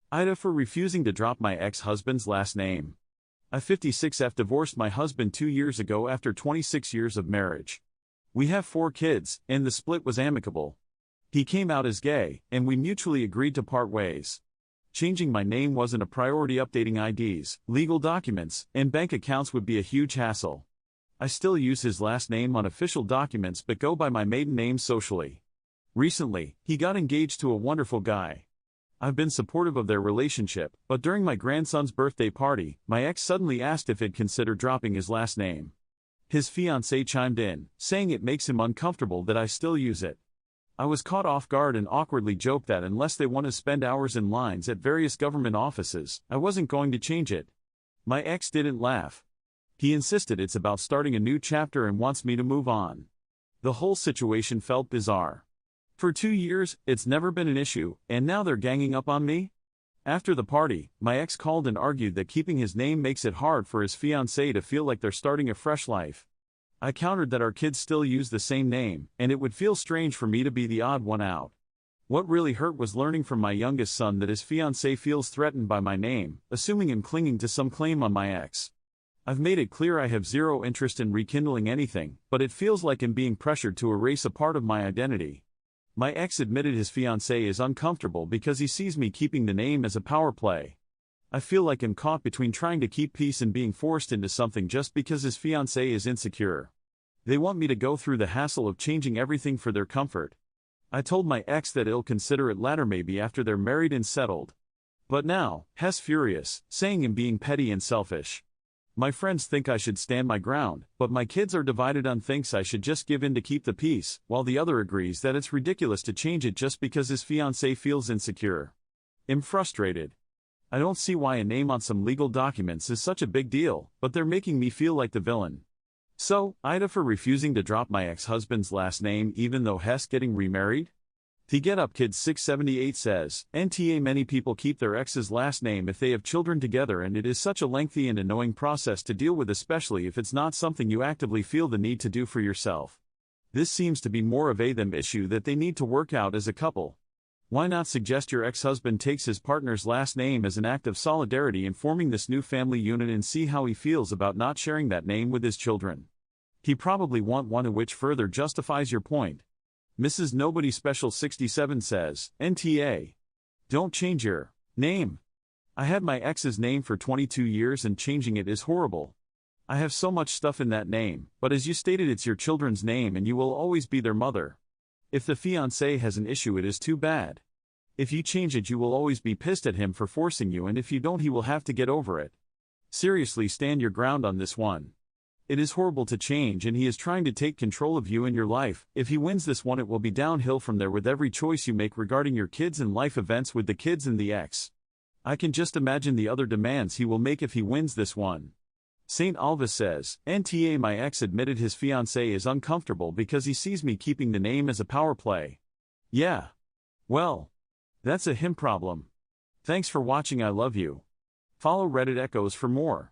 AITA for refusing to drop my ex-husband's last name. I 56F divorced my husband 2 years ago after 26 years of marriage. We have 4 kids, and the split was amicable. He came out as gay, and we mutually agreed to part ways. Changing my name wasn't a priority. Updating IDs, legal documents, and bank accounts would be a huge hassle. I still use his last name on official documents but go by my maiden name socially. Recently, he got engaged to a wonderful guy. I've been supportive of their relationship, but during my grandson's birthday party, my ex suddenly asked if he'd consider dropping his last name. His fiancée chimed in, saying it makes him uncomfortable that I still use it. I was caught off guard and awkwardly joked that unless they want to spend hours in lines at various government offices, I wasn't going to change it. My ex didn't laugh. He insisted it's about starting a new chapter and wants me to move on. The whole situation felt bizarre. For 2 years, it's never been an issue, and now they're ganging up on me? After the party, my ex called and argued that keeping his name makes it hard for his fiancée to feel like they're starting a fresh life. I countered that our kids still use the same name, and it would feel strange for me to be the odd one out. What really hurt was learning from my youngest son that his fiancée feels threatened by my name, assuming him clinging to some claim on my ex. I've made it clear I have zero interest in rekindling anything, but it feels like I'm being pressured to erase a part of my identity. My ex admitted his fiancée is uncomfortable because he sees me keeping the name as a power play. I feel like I'm caught between trying to keep peace and being forced into something just because his fiancée is insecure. They want me to go through the hassle of changing everything for their comfort. I told my ex that he'll consider it later, maybe after they're married and settled. But now, he's furious, saying I'm being petty and selfish. My friends think I should stand my ground, but my kids are divided on thinks I should just give in to keep the peace, while the other agrees that it's ridiculous to change it just because his fiancée feels insecure. I'm frustrated. I don't see why a name on some legal documents is such a big deal, but they're making me feel like the villain. So, AITA for refusing to drop my ex-husband's last name even though he's getting remarried? The Get Up Kids 678 says, NTA many people keep their ex's last name if they have children together, and it is such a lengthy and annoying process to deal with, especially if it's not something you actively feel the need to do for yourself. This seems to be more of a them issue that they need to work out as a couple. Why not suggest your ex-husband takes his partner's last name as an act of solidarity in forming this new family unit and see how he feels about not sharing that name with his children? He probably want one, which further justifies your point. Mrs. Nobody Special 67 says, NTA. Don't change your name. I had my ex's name for 22 years and changing it is horrible. I have so much stuff in that name, but as you stated, it's your children's name and you will always be their mother. If the fiancé has an issue, it is too bad. If you change it, you will always be pissed at him for forcing you, and if you don't, he will have to get over it. Seriously, stand your ground on this one. It is horrible to change, and he is trying to take control of you and your life. If he wins this one, it will be downhill from there with every choice you make regarding your kids and life events with the kids and the ex. I can just imagine the other demands he will make if he wins this one. St. Alva says, NTA my ex admitted his fiancée is uncomfortable because he sees me keeping the name as a power play. Yeah. Well, that's a him problem. Thanks for watching. I love you. Follow Reddit Echoes for more.